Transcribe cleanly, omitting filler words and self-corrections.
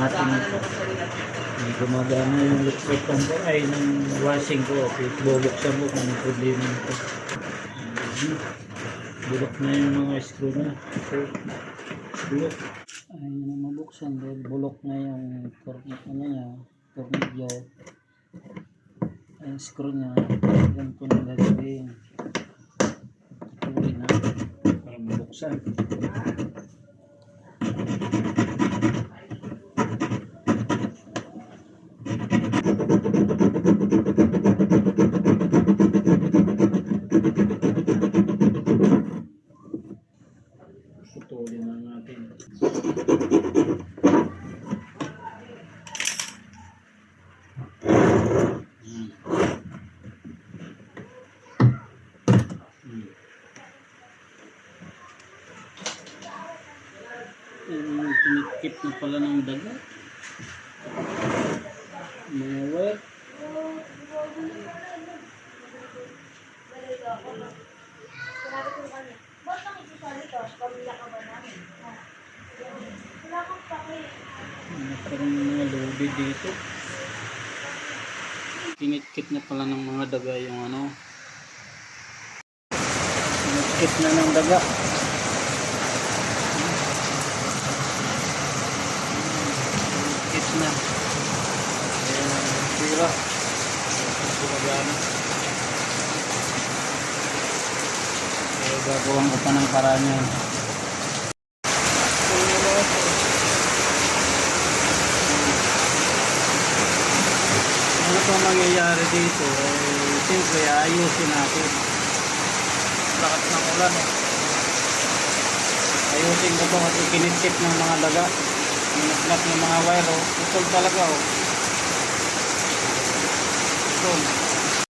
natin ito. Gumagana yung luksutan ko ay ng washing ko. Bubuksan ko kung may problema ito. Bulok na yung mga screw na. Bulok. Ay na mabuksan dahil bulok na yung tornilyo. Ay screw niya. Ganito na gagawin. Tuloy na para mabuksan. Putulin na natin. Tinikip na pala ng daga. Mga wet. Nagkaroon ng mga lodi dito. Tinikip na pala ng mga daga yung ano. Tinikip na ng daga. Na sira gumagana kaya gagawin ko pa ng paraan yan. Ano pa mangyayari dito siyempre ayusin natin lakas ng ulan ayusin ko ito kasi kinitip ng mga daga minaslat ng mga wire putol talaga putol